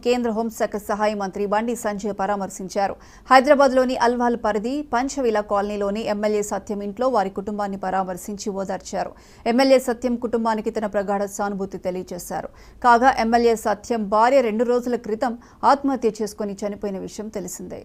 కేంద్ర హోంశాఖ సహాయ మంత్రి బండి సంజయ్ పరామర్శించారు. హైదరాబాద్లోని అల్వాల్ పరిధి పంచవిల కాలనీలోని ఎమ్మెల్యే సత్యం ఇంట్లో వారి కుటుంబాన్ని పరామర్శించి ఓదార్చారు. ఎమ్మెల్యే సత్యం కుటుంబానికి తన ప్రగాఢ సానుభూతి తెలియజేశారు. కాగా ఎమ్మెల్యే సత్యం భార్య 2 రోజుల క్రితం ఆత్మహత్య చేసుకుని చనిపోయిన విషయం తెలిసిందే.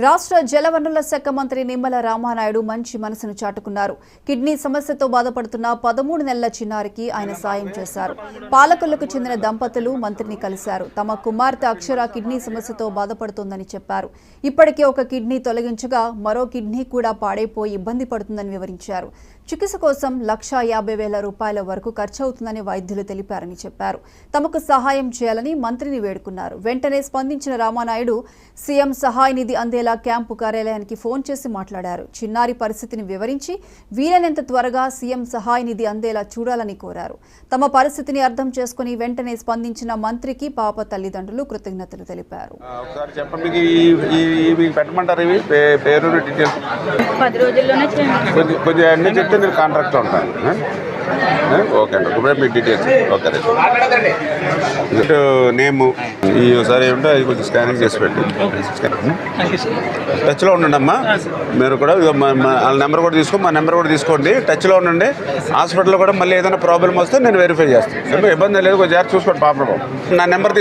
రాష్ట్ర జలవనరుల శాఖ మంత్రి నిమ్మల రామానాయుడు మంచి మనసును చాటుకున్నారు. కిడ్నీ సమస్యతో బాధపడుతున్న 13 నెలల చిన్నారికి ఆయన సాయం చేశారు. పాలకొల్లుకు చెందిన దంపతులు మంత్రిని కలిశారు. తమ కుమార్తె అక్షర కిడ్నీ సమస్యతో బాధపడుతోందని చెప్పారు. ఇప్పటికే ఒక కిడ్నీ తొలగించగా మరో కిడ్నీ కూడా పాడైపోయి ఇబ్బంది పడుతుందని వివరించారు. చికిత్స కోసం ₹1,50,000 వరకు ఖర్చవుతుందని వైద్యులు తెలిపారని చెప్పారు. తమకు సహాయం చేయాలని మంత్రిని వేడుకున్నారు. వెంటనే స్పందించిన రామానాయుడు సీఎం సహాయ నిధి అందేలా క్యాంపు కార్యాలయానికి ఫోన్ చేసి మాట్లాడారు. చిన్నారి పరిస్థితిని వివరించి వీలైనంత త్వరగా సీఎం సహాయ నిధి అందేలా చూడాలని కోరారు. తమ పరిస్థితిని అర్థం చేసుకుని వెంటనే స్పందించిన మంత్రికి పాప తల్లిదండ్రులు కృతజ్ఞతలు తెలిపారు. కాంట్రాక్ట్ ఉంటాను. ఓకే అండి, ఇప్పుడు మీ డీటెయిల్స్ ఓకే నేమ్ ఈసారి ఏమిటో అది కొంచెం స్కానింగ్ చేసి పెట్టి టచ్లో ఉండండి అమ్మా. మీరు కూడా వాళ్ళ నెంబర్ కూడా తీసుకో, మా నెంబర్ కూడా తీసుకోండి. టచ్లో ఉండండి. హాస్పిటల్లో కూడా మళ్ళీ ఏదైనా ప్రాబ్లం వస్తే నేను వెరిఫై చేస్తాను. ఇబ్బంది లేదు, కొంచెం జాగ్రత్త చూసుకోండి. పాప నా నెంబర్